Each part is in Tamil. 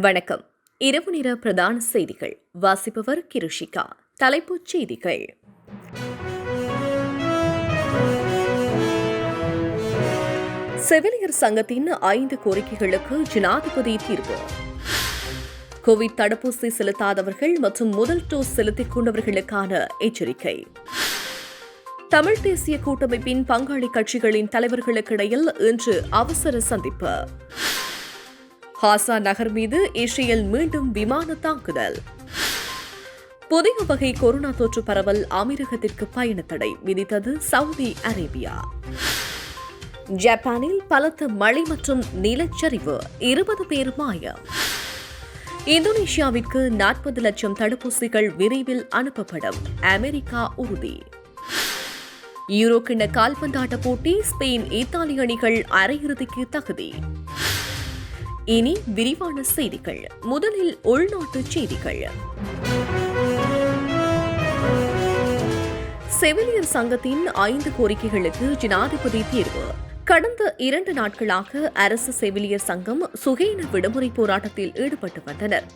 வணக்கம். இரவு நேர பிரதான செய்திகள் வாசிப்பவர் கிருஷிகா. தலைப்புச் செய்திகள். செவிலியர் சங்கத்தின் 5 கோரிக்கைகளுக்கு ஜனாதிபதி தீர்வு. கோவிட் தடுப்பூசி செலுத்தாதவர்கள் மற்றும் முதல் டோஸ் செலுத்திக் கொண்டவர்களுக்கான எச்சரிக்கை. தமிழ் தேசிய கூட்டமைப்பின் பங்காளி கட்சிகளின் தலைவர்களுக்கிடையில் இன்று அவசர சந்திப்பு. ஹாசா நகர் மீது இஸ்ரேல் மீண்டும் விமான தாக்குதல். புதிய வகை கொரோனா தொற்று பரவல் அமீரகத்திற்கு பயண தடை விதித்தது சவுதி அரேபியா. ஜப்பானில் பலத்த மழை மற்றும் நிலச்சரிவு, 20 பேர் மாயம். இந்தோனேஷியாவிற்கு 40 லட்சம் தடுப்பூசிகள் விரைவில் அனுப்பப்படும், அமெரிக்கா உறுதி. யூரோ கிண்ண கால்பந்தாட்ட போட்டி, ஸ்பெயின் இத்தாலி அணிகள் அரையிறுதிக்கு தகுதி. இனி விரிவான செய்திகள். முதலில் உள்நாட்டு செய்திகள். செவிலியர் சங்கத்தின் 5 கோரிக்கைகளுக்கு ஜனாதிபதி தீர்வு. கடந்த 2 நாட்களாக அரசு செவிலியர் சங்கம் சுகேன விடுமுறை போராட்டத்தில் ஈடுபட்டு வந்தனர்.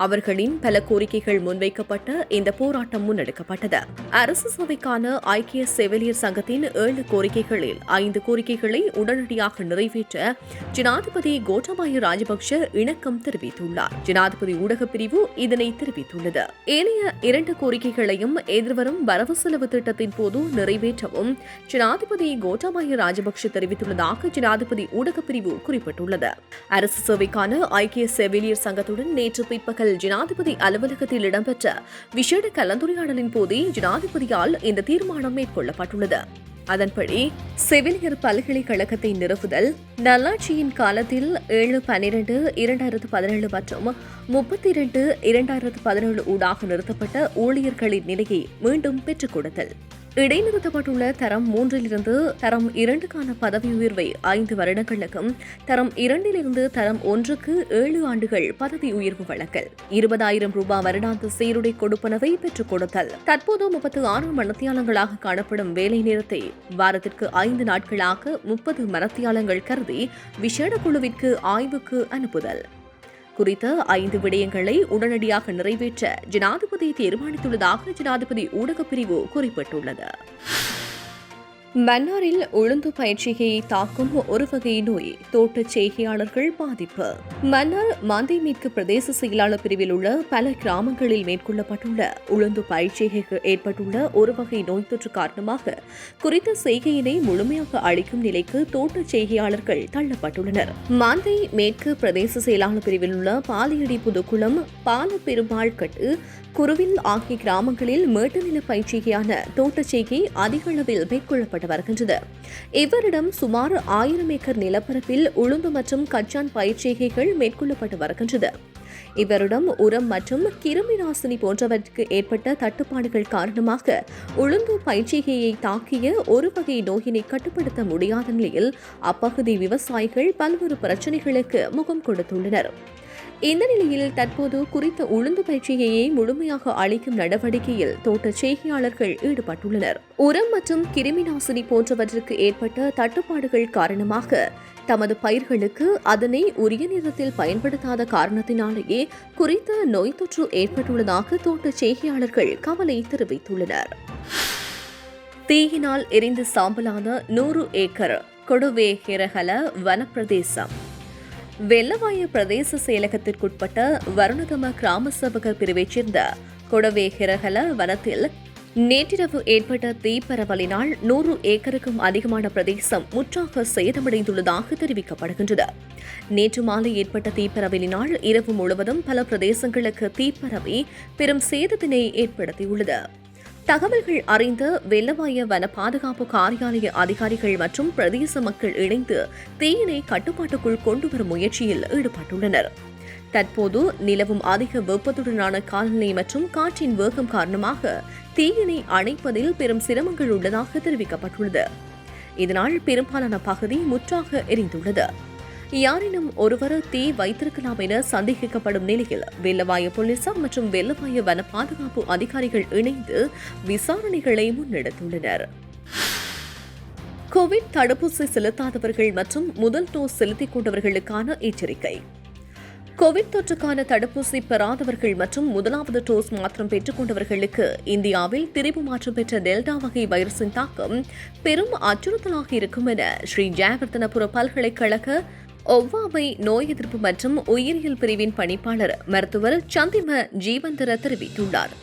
அவர்களின் பல கோரிக்கைகள் முன்வைக்கப்பட்ட இந்த போராட்டம் முன்னெடுக்கப்பட்டது. அரசு சபைக்கான ஐக்கிய செவிலியர் சங்கத்தின் 7 கோரிக்கைகளில் 5 கோரிக்கைகளை உடனடியாக நிறைவேற்ற ஜனாதிபதி கோட்டாபய ராஜபக்ஷ இணக்கம் தெரிவித்துள்ளார். ஜனாதிபதி ஊடகப் பிரிவு இதனை தெரிவித்துள்ளது. ஏனைய 2 கோரிக்கைகளையும் எதிர்வரும் வரவு செலவு திட்டத்தின் போது நிறைவேற்றவும் ஜனாதிபதி கோட்டாபய ராஜபக்ஷ தெரிவித்துள்ளதாக ஜனாதிபதி ஊடகப் பிரிவு குறிப்பிட்டுள்ளது. அரசு சபைக்கான ஐக்கிய செவிலியர் சங்கத்துடன் நேற்று பிற்பகல் ஜனாதிபதி அலுவலகத்தில் இடம்பெற்ற விசேட கலந்துரையாடலின் போதே ஜனாதிபதியால் இந்த தீர்மானம் மேற்கொள்ளப்பட்டுள்ளது. அதன்படி செவிலியர் பல்கலைக்கழகத்தை நிறுவுதல், நல்லாட்சியின் காலத்தில் 7/12/2017 மற்றும் 32/2017 ஊடாக நிறுத்தப்பட்ட ஊழியர்களின் நிலையை மீண்டும் பெற்றுக் கொடுத்தல், இடைநிறுத்தப்பட்டுள்ள தரம் 3 தரம் 2க்கான பதவி உயர்வை 5 வருடங்களுக்கும், தரம் 2 தரம் 1க்கு 7 ஆண்டுகள் பதவி உயர்வு வழங்கல், 20,000 ரூபாய் வருடாந்த சீருடை கொடுப்பனவை பெற்றுக் கொடுத்தல், தற்போது 36 மணித்தியாலங்களாக காணப்படும் வேலை நேரத்தை வாரத்திற்கு 5 நாட்களாக 30 மணித்தியாலங்கள் கருதி விசேட குழுவிற்கு ஆய்வுக்கு அனுப்புதல் குறித்த 5 விடயங்களை உடனடியாக நிறைவேற்ற ஜனாதிபதி தீர்மானித்துள்ளதாக ஜனாதிபதி ஊடகப் பிரிவு குறிப்பிட்டுள்ளது. மன்னாரில் உளுந்து பயிற்சிகையை தாக்கும் ஒரு வகை நோய், தோட்டச் செய்கையாளர்கள் பாதிப்பு. மன்னார் மாந்தை மீட்பு பிரதேச செயலாளர் பிரிவில் உள்ள பல கிராமங்களில் மேற்கொள்ளப்பட்டுள்ள உளுந்து பயிற்சிகைக்கு ஏற்பட்டுள்ள ஒரு வகை நோய் தொற்று காரணமாக குறித்த செய்கையினை முழுமையாக அளிக்கும் நிலைக்கு தோட்டச் செய்கையாளர்கள் தள்ளப்பட்டுள்ளனர். மாந்தை மேற்கு பிரதேச செயலாளர் பிரிவில் உள்ள பாலியடி புதுக்குளம், பால பெருமாள் கட்டு, குருவில் ஆகிய கிராமங்களில் மேட்டுநில பயிற்சிகையான தோட்டச் செய்கை அதிக அளவில் மேற்கொள்ளப்பட்டு வருகின்றது. இவரிடம் சுமார் 1000 ஏக்கர் நிலப்பரப்பில் உளுந்து மற்றும் கச்சான் பயிற்சிகைகள் மேற்கொள்ளப்பட்டு வருகின்றது. இவரிடம் உரம் மற்றும் கிருமி நாசினி போன்றவற்றுக்கு ஏற்பட்ட தட்டுப்பாடுகள் காரணமாக உளுந்து பயிற்சிகையை தாக்கிய ஒரு வகை நோயினை கட்டுப்படுத்த முடியாத நிலையில் அப்பகுதி விவசாயிகள் பல்வேறு பிரச்சினைகளுக்கு முகம் கொடுத்துள்ளனர். இந்த நிலையில் தற்போது குறித்த உளுந்து பயிற்சிகையை முழுமையாக அளிக்கும் நடவடிக்கையில் தோட்டச் செய்கையாளர்கள் ஈடுபட்டுள்ளனர். உரம் மற்றும் கிருமி நாசினி போன்றவற்றுக்கு ஏற்பட்ட தட்டுப்பாடுகள் காரணமாக தமது பயிர்களுக்கு அதனை உரிய நேரத்தில் பயன்படுத்தாத காரணத்தினாலேயே குறித்த நோய் தொற்று ஏற்பட்டுள்ளதாக தோட்டச் செய்கையாளர்கள் கவலை தெரிவித்துள்ளனர். தீயினால் எரிந்து சாம்பலான 100 ஏக்கர் கொடுவே ஹெரஹல வனப்பிரதேசம். வெள்ளவாய பிரதேச செயலகத்திற்குட்பட்ட வருணகம கிராம சபகர் பிரிவைச் சேர்ந்த கொடவே ஹெரஹல வனத்தில் நேற்றிரவு ஏற்பட்ட தீப்பரவலினால் 100 ஏக்கருக்கும் அதிகமான பிரதேசம் முற்றாக சேதமடைந்துள்ளதாக தெரிவிக்கப்படுகின்றது. நேற்று மாலை ஏற்பட்ட தீப்பரவலினால் இரவு முழுவதும் பல பிரதேசங்களுக்கு தீப்பரவி பெரும் சேதத்தினை ஏற்படுத்தியுள்ளது. தகவல்கள் அறிந்த வெள்ளவாய வன பாதுகாப்பு காரியாலய அதிகாரிகள் மற்றும் பிரதேச மக்கள் இணைந்து தீயினை கட்டுப்பாட்டுக்குள் கொண்டுவரும் முயற்சியில் ஈடுபட்டுள்ளனர். தற்போது நிலவும் அதிக வெப்பத்துடனான காலநிலை மற்றும் காற்றின் வேகம் காரணமாக தீயினை அணைப்பதில் பெரும் சிரமங்கள் உள்ளதாக தெரிவிக்கப்பட்டுள்ளது. இதனால் பெரும்பாலான பகுதி முற்றாக எரிந்துள்ளது. யாரேனும் ஒருவர் தீ வைத்திருக்கலாம் என சந்தேகிக்கப்படும் நிலையில் வெள்ளவாய போலீசார் மற்றும் வெள்ளவாய வன பாதுகாப்பு அதிகாரிகள் இணைந்து விசாரணைகளை முன்னெடுத்துள்ளனர். கோவிட் தடுப்பூசி செலுத்தாதவர்கள் மற்றும் முதல் டோஸ் செலுத்திக் கொண்டவர்களுக்கான எச்சரிக்கை. கோவிட் தொற்றுக்கான தடுப்பூசி பெறாதவர்கள் மற்றும் முதலாவது டோஸ் மாத்திரம் பெற்றுக் கொண்டவர்களுக்கு இந்தியாவில் திரிபு மாற்றம் பெற்ற டெல்டா வகை வைரஸின் தாக்கம் பெரும் அச்சுறுத்தலாக இருக்கும் என ஸ்ரீ ஜெயவர்தனபுர பல்கலைக்கழக ஒவ்வாமை நோய் எதிர்ப்பு மற்றும் உயிரியல் பிரிவின் பணிப்பாளர் மருத்துவர் சந்திம ஜீவந்தர தெரிவித்துள்ளார்.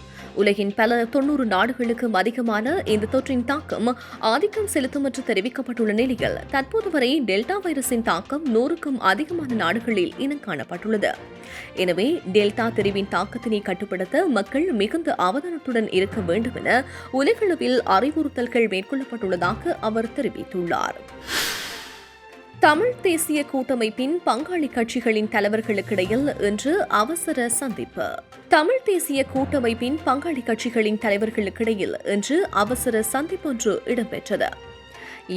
உலகின் பல 90 நாடுகளுக்கும் அதிகமான இந்த தொற்றின் தாக்கம் ஆதிக்கம் செலுத்தும் என்று தெரிவிக்கப்பட்டுள்ள நிலையில் தற்போது வரை டெல்டா வைரஸின் தாக்கம் 100க்கும் அதிகமான நாடுகளில் இனம் காணப்பட்டுள்ளது. எனவே டெல்டா தெரிவின் தாக்கத்தினை கட்டுப்படுத்த மக்கள் மிகுந்த அவதானத்துடன் இருக்க வேண்டும் என உலகளவில் அறிவுறுத்தல்கள் மேற்கொள்ளப்பட்டுள்ளதாக அவர் தெரிவித்துள்ளார். தமிழ் தேசிய கூட்டமைப்பின் பங்காளி கட்சிகளின் தலைவர்களுக்கிடையில் இன்று அவசர சந்திப்பு. தமிழ் தேசிய கூட்டமைப்பின் பங்காளி கட்சிகளின் தலைவர்களுக்கிடையில் இன்று அவசர சந்திப்பொன்று இடம்பெற்றது.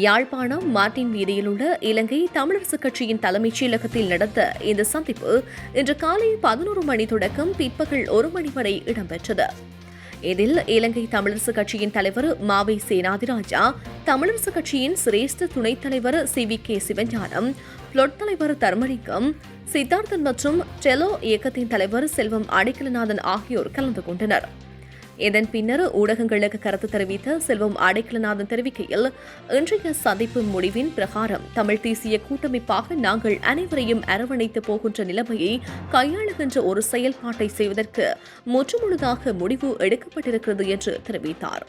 யாழ்ப்பாணம் மார்ட்டின் வீதியில் உள்ள இலங்கை தமிழரசுக் கட்சியின் தலைமைச் செயலகத்தில் நடந்த இந்த சந்திப்பு இன்று காலை 11 மணி தொடக்கம் பிற்பகல் 1 மணி வரை இடம்பெற்றது. இதில் இலங்கை தமிழரசுக் கட்சியின் தலைவர் மாவை சேனாதிராஜா, தமிழரசுக் கட்சியின் சிரேஷ்ட துணைத் தலைவர் CVK சிவஞானம், புளொட் தலைவர் தர்மலிங்கம், சித்தார்த்தன் மற்றும் டெலோ இயக்கத்தின் தலைவர் செல்வம் அடைக்கலநாதன் ஆகியோர் கலந்து கொண்டனர். இதன் பின்னர் ஊடகங்களுக்கு கருத்து தெரிவித்த செல்வம் அடைக்கலநாதன் தெரிவிக்கையில், இன்றைய சந்திப்பு முடிவின் பிரகாரம் தமிழ் தேசிய கூட்டமைப்பாக நாங்கள் அனைவரையும் அரவணைத்து போகின்ற நிலைமையை கையாளுகின்ற ஒரு செயல்பாட்டை செய்வதற்கு முற்றுமுழுதாக முடிவு எடுக்கப்பட்டிருக்கிறது என்று தெரிவித்தார்.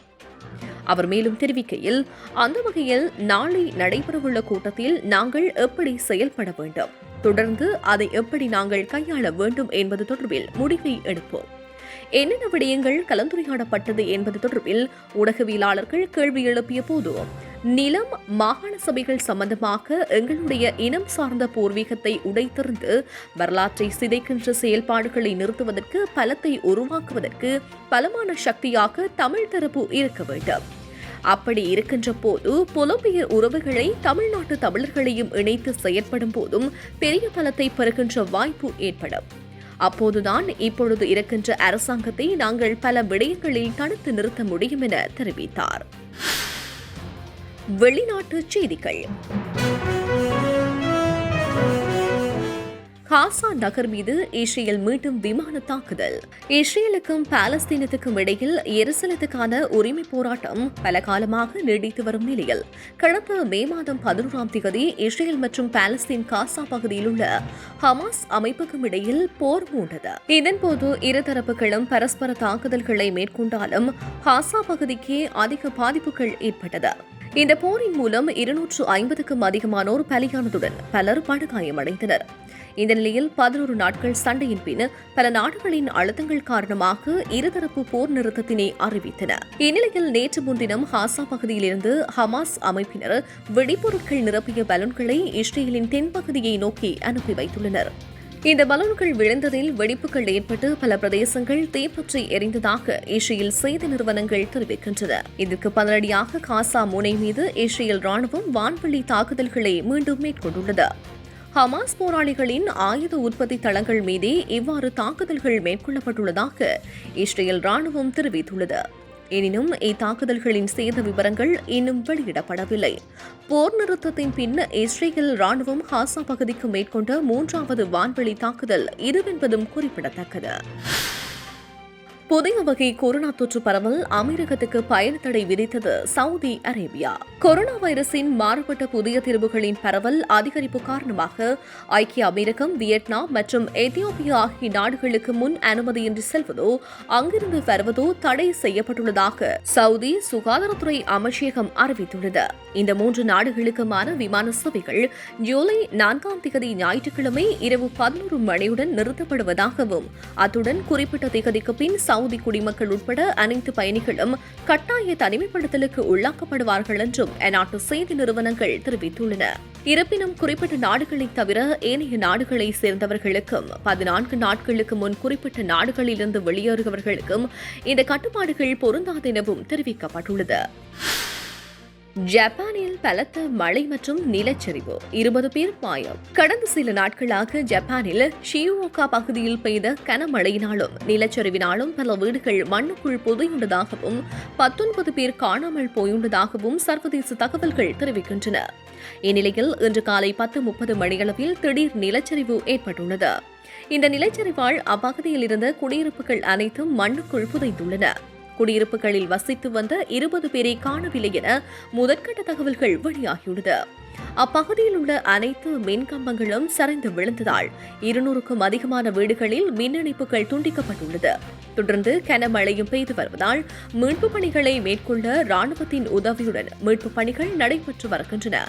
அவர் மேலும் தெரிவிக்கையில், அந்த வகையில் நாளை நடைபெறவுள்ள கூட்டத்தில் நாங்கள் எப்படி செயல்பட வேண்டும், தொடர்ந்து அதை எப்படி நாங்கள் கையாள வேண்டும் என்பது தொடர்பில் முடிவை எடுப்போம். என்னென்ன விடயங்கள் கலந்துரையாடப்பட்டது என்பது தொடர்பில் ஊடகவியலாளர்கள் கேள்வி எழுப்பிய போது, நிலம், மாகாண சபைகள் சம்பந்தமாக எங்களுடைய இனம் சார்ந்த பூர்வீகத்தை உடைத்தெறிந்து வரலாற்றை சிதைக்கின்ற செயல்பாடுகளை நிறுத்துவதற்கு பலத்தை உருவாக்குவதற்கு பலமான சக்தியாக தமிழ் தரப்பு இருக்க வேண்டும். அப்படி இருக்கின்ற போது புலம்பெயர் உறவுகளை தமிழ்நாட்டு தமிழர்களையும் இணைத்து செயற்படும் போதும் பெரிய பலத்தை பெறுகின்ற வாய்ப்பு ஏற்படும். அப்போதுதான் இப்பொழுது இருக்கின்ற அரசாங்கத்தை நாங்கள் பல விடயங்களில் தடுத்து நிறுத்த முடியும் என தெரிவித்தார். வெளிநாட்டுச் செய்திகள். காசா நகர் மீது இஸ்ரேல் மீண்டும் விமான தாக்குதல். இஸ்ரேலுக்கும் பாலஸ்தீனத்துக்கும் இடையில் எருசலேத்துக்கான உரிமை போராட்டம் பல காலமாக நீடித்து வரும் நிலையில் கடந்த மே மாதம் 11ஆம் தேதி இஸ்ரேல் மற்றும் பாலஸ்தீன் காசா பகுதியில் உள்ள ஹமாஸ் அமைப்புக்கும் இடையில் போர் மூண்டது. இதன்போது இருதரப்புகளும் பரஸ்பர தாக்குதல்களை மேற்கொண்டாலும் காசா பகுதிக்கே அதிக பாதிப்புகள் ஏற்பட்டது. இந்த போரின் மூலம் 250க்கும் அதிகமானோர் பலியானதுடன் பலர் படுகாயமடைந்தனர். இந்த நிலையில் 11 நாட்கள் சண்டையின் பின் பல நாடுகளின் அழுத்தங்கள் காரணமாக இருதரப்பு போர் நிறுத்தத்தினை அறிவித்தன. இந்நிலையில் நேற்று முன்தினம் காசா பகுதியிலிருந்து ஹமாஸ் அமைப்பினர் வெடிபொருட்கள் நிரப்பிய பலூன்களை இஸ்ரேலின் தென்பகுதியை நோக்கி அனுப்பி வைத்துள்ளனர். இந்த பலூன்கள் விழுந்ததில் வெடிப்புகள் ஏற்பட்டு பல பிரதேசங்கள் தீப்பற்றி எரிந்ததாக இஸ்ரேல் செய்தி நிறுவனங்கள் தெரிவிக்கின்றன. இதற்கு பதிலடியாக காசா முனை மீது இஸ்ரேல் ராணுவம் வான்வெளி தாக்குதல்களை மீண்டும் மேற்கொண்டுள்ளது. ஹமாஸ் போராளிகளின் ஆயுத உற்பத்தி தளங்கள் மீதே இவ்வாறு தாக்குதல்கள் மேற்கொள்ளப்பட்டுள்ளதாக இஸ்ரேல் ராணுவம் தெரிவித்துள்ளது. எனினும் இத்தாக்குதல்களின் சேத விவரங்கள் இன்னும் வெளியிடப்படவில்லை. போர் நிறுத்தத்தின் பின் இஸ்ரேல் ராணுவம் காசா பகுதிக்கு மேற்கொண்ட 3வது வான்வெளி தாக்குதல் இதுவென்பதும் குறிப்பிடத்தக்கது. புதிய வகை கொரோனா தொற்று பரவல் அமெரிக்கத்துக்கு பயண தடை விதித்தது சவுதி அரேபியா. கொரோனா வைரஸின் மாறுபட்ட புதிய தீர்வுகளின் பரவல் அதிகரிப்பு காரணமாக ஐக்கிய அமெரிக்கம், வியட்நாம் மற்றும் எத்தியோப்பியா ஆகிய நாடுகளுக்கு முன் அனுமதியின்றி செல்வதோ அங்கிருந்து வருவதோ தடை செய்யப்பட்டுள்ளதாக சவுதி சுகாதாரத்துறை அமைச்சகம் அறிவித்துள்ளது. இந்த 3 நாடுகளுக்குமான விமான சேவைகள் ஜூலை 4ஆம் தேதி ஞாயிற்றுக்கிழமை இரவு 11 மணியுடன் நிறுத்தப்படுவதாகவும் அத்துடன் குறிப்பிட்ட தேதிக்கு பின் சவுதி குடிமக்கள் உட்பட அனைத்து பயணிகளும் கட்டாய தனிமைப்படுத்தலுக்கு உள்ளாக்கப்படுவார்கள் என்றும் அந்நாட்டு செய்தி நிறுவனங்கள் தெரிவித்துள்ளன. இருப்பினும் குறிப்பிட்ட நாடுகளை தவிர ஏனைய நாடுகளை சேர்ந்தவர்களுக்கும் 14 நாட்களுக்கு முன் குறிப்பிட்ட நாடுகளிலிருந்து வெளியேறுபவர்களுக்கும் இந்த கட்டுப்பாடுகள் பொருந்தாது எனவும் தெரிவிக்கப்பட்டுள்ளது. ஜப்பானில் பலத்த மழை மற்றும் நிலச்சரிவு, 20 பேர் காயம். கடந்த சில நாட்களாக ஜப்பானில் ஷியுஓகா பகுதியில் பெய்த கனமழையினாலும் நிலச்சரிவினாலும் பல வீடுகள் மண்ணுக்குள் புதையுண்டதாகவும் 19 பேர் காணாமல் போயுள்ளதாகவும் சர்வதேச தகவல்கள் தெரிவிக்கின்றன. இந்நிலையில் இன்று காலை 10:30 மணியளவில் திடீர் நிலச்சரிவு ஏற்பட்டுள்ளது. இந்த நிலச்சரிவால் அப்பகுதியில் இருந்த குடியிருப்புகள் அனைத்தும் மண்ணுக்குள் புதைந்துள்ளன. குடியிருப்புகளில் வசித்து வந்த 20 பேரை காணவில்லை என முதற்கட்ட தகவல்கள் வெளியாகியுள்ளது. அப்பகுதியில் உள்ள அனைத்து மின்கம்பங்களும் சரிந்து விழுந்ததால் 200க்கும் அதிகமான வீடுகளில் மின் இணைப்புகள் துண்டிக்கப்பட்டுள்ளது. தொடர்ந்து கனமழையும் பெய்து வருவதால் மீட்புப் பணிகளை மேற்கொள்ள ராணுவத்தின் உதவியுடன் மீட்புப் பணிகள் நடைபெற்று வருகின்றன.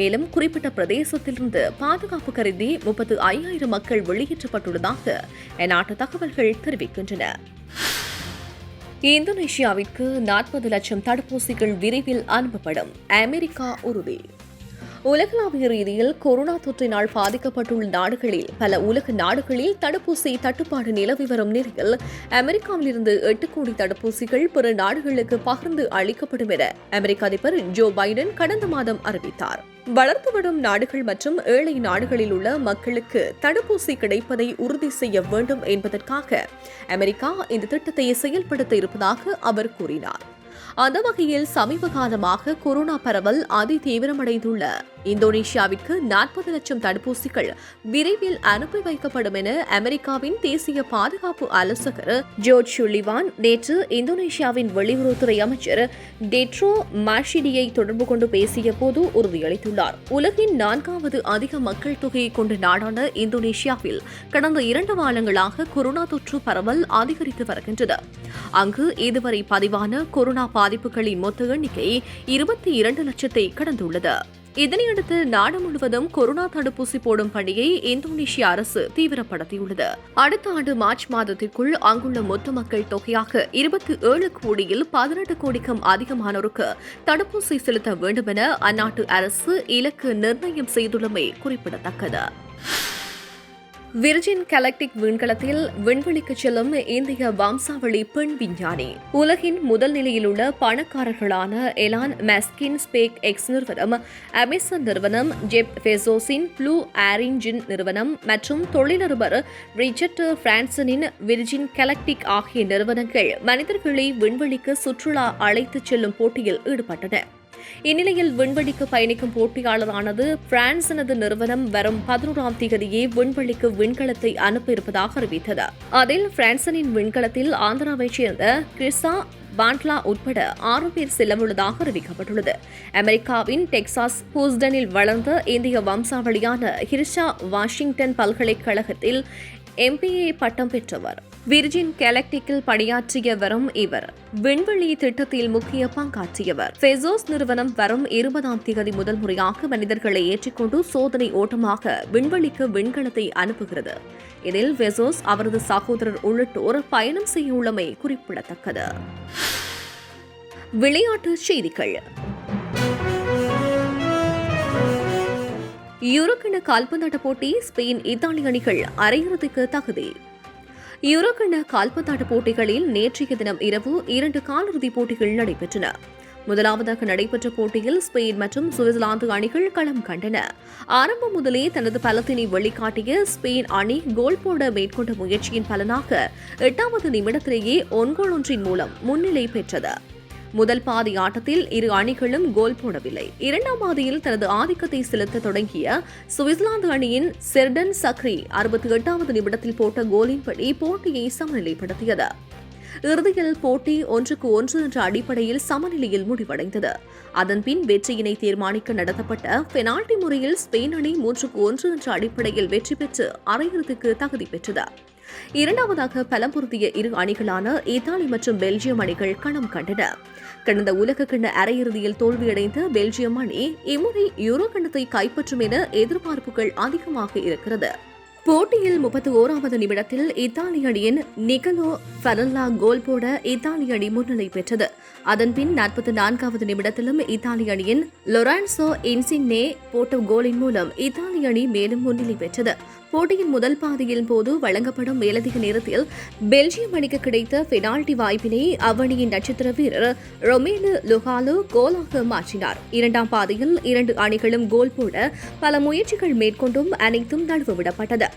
மேலும் குறிப்பிட்ட பிரதேசத்திலிருந்து பாதுகாப்பு கருதி 35,000 மக்கள் வெளியேற்றப்பட்டுள்ளதாக அந்நாட்டு தகவல்கள் தெரிவிக்கின்றன. இந்தோனேஷியாவிற்கு 40 லட்சம் தடுப்பூசிகள் விரைவில் அனுப்பப்படும், அமெரிக்கா உறுதி. உலகளாவிய ரீதியில் கொரோனா தொற்றினால் பாதிக்கப்பட்டுள்ள நாடுகளில் பல உலக நாடுகளில் தடுப்பூசி தட்டுப்பாடு நிலவி வரும் நிலையில் அமெரிக்காவிலிருந்து 8 கோடி தடுப்பூசிகள் பிற நாடுகளுக்கு பகிர்ந்து அளிக்கப்படும் என அமெரிக்க அதிபர் ஜோ பைடன் கடந்த மாதம் அறிவித்தார். வளர்த்து வரும் நாடுகள் மற்றும் ஏழை நாடுகளில் உள்ள மக்களுக்கு தடுப்பூசி கிடைப்பதை உறுதி செய்ய வேண்டும் என்பதற்காக அமெரிக்கா இந்த திட்டத்தை செயல்படுத்த இருப்பதாக அவர் கூறினார். அந்த வகையில் சமீப காலமாக கொரோனா பரவல் அதி தீவிரமடைந்துள்ள இந்தோனேஷியாவிற்கு 40 லட்சம் தடுப்பூசிகள் விரைவில் அனுப்பி வைக்கப்படும் என அமெரிக்காவின் தேசிய பாதுகாப்பு ஆலோசகர் ஜோர்ஜ் சுல்லிவான் நேற்று இந்தோனேஷியாவின் வெளியுறவுத்துறை அமைச்சர் டெட்ரோ மாஷிடியை தொடர்பு கொண்டு பேசிய போது உறுதியளித்துள்ளார். உலகின் 4வது அதிக மக்கள் தொகையை கொண்ட நாடான இந்தோனேஷியாவில் கடந்த 2 வாரங்களாக கொரோனா தொற்று பரவல் அதிகரித்து வருகின்றது. அங்கு இதுவரை பதிவான கொரோனா பாதிப்புகளின் மொத்த எண்ணிக்கை 22 லட்சத்தை கடந்துள்ளது. இதனையடுத்து நாடு முழுவதும் கொரோனா தடுப்பூசி போடும் பணியை இந்தோனேஷிய அரசு தீவிரப்படுத்தியுள்ளது. அடுத்த ஆண்டு மார்ச் மாதத்திற்குள் அங்குள்ள மொத்த மக்கள் தொகையாக 27 கோடியில் 18 கோடிக்கும் அதிகமானோருக்கு தடுப்பூசி செலுத்த வேண்டும் என அந்நாட்டு அரசு இலக்கு நிர்ணயம் செய்துள்ளமை குறிப்பிடத்தக்கது. விர்ஜின் கலக்டிக் விண்கலத்தில் விண்வெளிக்கு செல்லும் இந்திய வம்சாவளி பெண் விஞ்ஞானி. உலகின் முதல் நிலையில் உள்ள பணக்காரர்களான எலான் மஸ்கின், ஸ்பேஸ் எக்ஸ் நிறுவனம், அமேசான் நிறுவனம், ஜெப் பெசோஸின் ப்ளூ ஆரிஜின் நிறுவனம் மற்றும் தொழிலதிபர் ரிச்சர்ட் பிரான்சனின் விர்ஜின் கலக்டிக் ஆகிய நிறுவனங்கள் மனிதர்களை விண்வெளிக்கு சுற்றுலா அழைத்துச் செல்லும் போட்டியில் ஈடுபட்டன. இந்நிலையில் விண்வெளிக்கு பயணிக்கும் போட்டியாளரானது பிரான்சினது நிறுவனம் வரும் 11ஆம் தேதியே விண்வெளிக்கு விண்கலத்தை அனுப்ப இருப்பதாக அறிவித்தது. அதில் பிரான்சனின் விண்கலத்தில் ஆந்திராவைச் சேர்ந்த கிறிஸா பாண்ட்லா உட்பட 6 பேர் செல்லவுள்ளதாக அறிவிக்கப்பட்டுள்ளது. அமெரிக்காவின் டெக்சாஸ் ஹூஸ்டனில் வளர்ந்த இந்திய வம்சாவளியான ஹிர்ஷா வாஷிங்டன் பல்கலைக்கழகத்தில் MBA பட்டம் பெற்றவர். விர்ஜின் கலக்டிக்கில் பணியாற்றிய வரும் இவர் விண்வெளி திட்டத்தில் முக்கிய பங்காற்றியவர். பெசோஸ் நிறுவனம் வரும் 20ஆம் தேதி முதல் முறையாக மனிதர்களை ஏற்றிக்கொண்டு சோதனை ஓட்டமாக விண்வெளிக்கு விண்கலத்தை அனுப்புகிறது. இதில் பெசோஸ், அவரது சகோதரர் உள்ளிட்டோர் பயணம் செய்யவுள்ளமை குறிப்பிடத்தக்கது. விளையாட்டுச் செய்திகள். யூரோக்கிண கால்பந்தாட்ட போட்டி, ஸ்பெயின், இத்தாலி அணிகள் அரையிறுதிக்கு தகுதி. யூரோக்கிண கால்பந்தாட்ட போட்டிகளில் நேற்றைய தினம் இரவு 2 காலிறுதிப் போட்டிகள் நடைபெற்றன. முதலாவதாக நடைபெற்ற போட்டியில் ஸ்பெயின் மற்றும் சுவிட்சர்லாந்து அணிகள் களம் கண்டன. ஆரம்பம் முதலே தனது பலத்தினை வெளிக்காட்டிய ஸ்பெயின் அணி கோல் போட மேற்கொண்ட முயற்சியின் பலனாக 8வது நிமிடத்திலேயே 1 கோல் ஒன்றின் மூலம் முன்னிலை பெற்றது. முதல் பாதி ஆட்டத்தில் இரு அணிகளும் கோல் போடவில்லை. 2ஆம் பாதியில் தனது ஆதிக்கத்தை செலுத்த தொடங்கிய சுவிட்சர்லாந்து அணியின் செர்டன் சக்ரி 68வது நிமிடத்தில் போட்ட கோலின்படி போட்டியை சமநிலைப்படுத்தியது. இறுதியில் போட்டி 1-1 என்ற அடிப்படையில் சமநிலையில் முடிவடைந்தது. அதன்பின் வெற்றியினை தீர்மானிக்க நடத்தப்பட்ட பெனால்டி முறையில் ஸ்பெயின் அணி 3-1 என்ற அடிப்படையில் வெற்றி பெற்று அரையிறுதிக்கு தகுதி பெற்றது. இரண்டாவதாக பலம் பொருந்திய இரு அணிகளான இத்தாலி மற்றும் பெல்ஜியம் அணிகள் களம் கண்டன. கடந்த உலகக்கிண்ண அரையிறுதியில் தோல்வியடைந்த பெல்ஜியம் அணி இம்முறை யூரோ கிண்ணத்தை கைப்பற்றும் என எதிர்பார்ப்புகள் அதிகமாக இருக்கிறது. போட்டியில் 31வது நிமிடத்தில் இத்தாலி அணியின் நிகலோ ஃபரல்லா கோல் போட இத்தாலி அணி முன்னிலை பெற்றது. அதன்பின் 44வது நிமிடத்திலும் இத்தாலி அணியின் லொரான்சோ இன்சின்னே போட்ட கோலின் மூலம் இத்தாலி இத்தாலி அணி மேலும் முன்னிலை பெற்றது. போட்டியின் முதல் பாதியின் போது வழங்கப்படும் மேலதிக நேரத்தில் பெல்ஜியம் அணிக்கு கிடைத்த பெனால்டி வாய்ப்பினை அவ்வணியின் நட்சத்திர வீரர் ரொமேலு லுகாலோ கோலாக மாற்றினார். இரண்டாம் பாதியில் 2 அணிகளும் கோல் போட பல முயற்சிகள் மேற்கொண்டும் அனைத்தும் நழுவவிடப்பட்டது.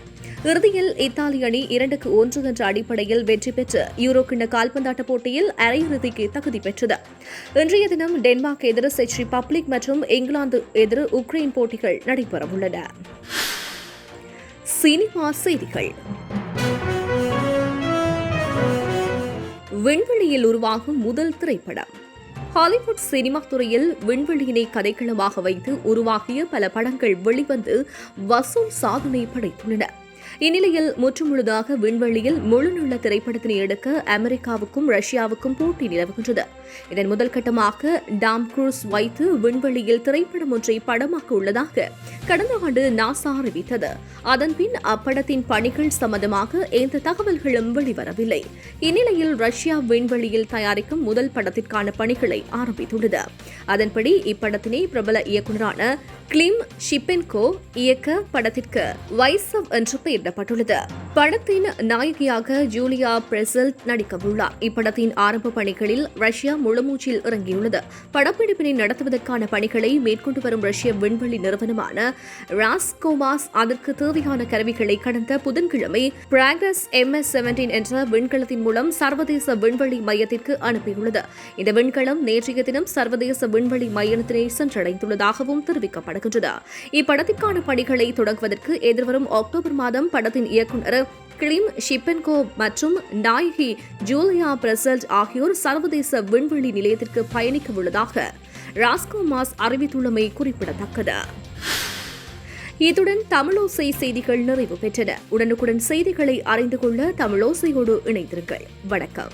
இறுதியில் இத்தாலி அணி 2-1 என்ற அடிப்படையில் வெற்றி பெற்று யூரோ கிண்ண கால்பந்தாட்ட போட்டியில் அரையிறுதிக்கு தகுதி பெற்றது. இன்றைய தினம் டென்மார்க் எதிர் செக் ரிபப்ளிக் மற்றும் இங்கிலாந்து எதிர் உக்ரைன் போட்டிகள் நடைபெறவுள்ளன. சினிமா செய்திகள். விண்வெளியில் உருவாகும் முதல் திரைப்படம். ஹாலிவுட் சினிமா துறையில் விண்வெளியினை கதைக்களமாக வைத்து உருவாகிய பல படங்கள் வெளிவந்து வசூல் சாதனை படைத்துள்ளன. இந்நிலையில் முற்றுமுழுதாக விண்வெளியில் முழுநுள்ள திரைப்படத்தினை எடுக்க அமெரிக்காவுக்கும் ரஷ்யாவுக்கும் போட்டி நிலவுகின்றது. இதன் முதல் கட்டமாக டாம் குரூஸ் வைத்து விண்வெளியில் திரைப்படம் ஒன்றை படமாக்க உள்ளதாக கடந்த ஆண்டு நாசா அறிவித்தது. அதன்பின் அப்படத்தின் பணிகள் சம்பந்தமாக எந்த தகவல்களும் வெளிவரவில்லை. இந்நிலையில் ரஷ்யா விண்வெளியில் தயாரிக்கும் முதல் படத்திற்கான பணிகளை ஆரம்பித்துள்ளது. அதன்படி இப்படத்தினை பிரபல இயக்குநரான கிளிம் ஷிபென்கோ இயக்க படத்திற்கு வைசவ் என்று பெயரிடப்பட்டுள்ளது. படத்தின் நாயகியாக ஜூலியா பிரசெல்ட் நடிக்கவுள்ளார். இப்படத்தின் ஆரம்ப பணிகளில் ரஷ்யா முழுமூச்சில் இறங்கியுள்ளது. படப்பிடிப்பினை நடத்துவதற்கான பணிகளை மேற்கொண்டு வரும் ரஷ்ய விண்வெளி நிறுவனமான ராஸ்கோமாஸ் அதற்கு தேவையான கருவிகளை கடந்த புதன்கிழமை பிராக்ரஸ் MS-17 என்ற விண்கலத்தின் மூலம் சர்வதேச விண்வெளி மையத்திற்கு அனுப்பியுள்ளது. இந்த விண்கலம் நேற்றைய தினம் சர்வதேச விண்வெளி மையத்தினை சென்றடைந்துள்ளதாகவும் தெரிவிக்கப்பட்டது. இப்படத்திற்கான பணிகளை தொடங்குவதற்கு எதிர்வரும் அக்டோபர் மாதம் படத்தின் இயக்குநர் கிளிம் ஷிபென்கோ மற்றும் நாயகி ஜூலியா பிரசெல்ட் ஆகியோர் சர்வதேச விண்வெளி நிலையத்திற்கு பயணிக்க உள்ளதாக ராஸ்கோமாஸ் அறிவித்துள்ளமை குறிப்பிடத்தக்கது. இத்துடன் தமிழோசை செய்திகள் நிறைவு பெற்றன. உடனுக்குடன் செய்திகளை அறிந்து கொள்ள தமிழோசையோடு இணைந்திருங்கள். வணக்கம்.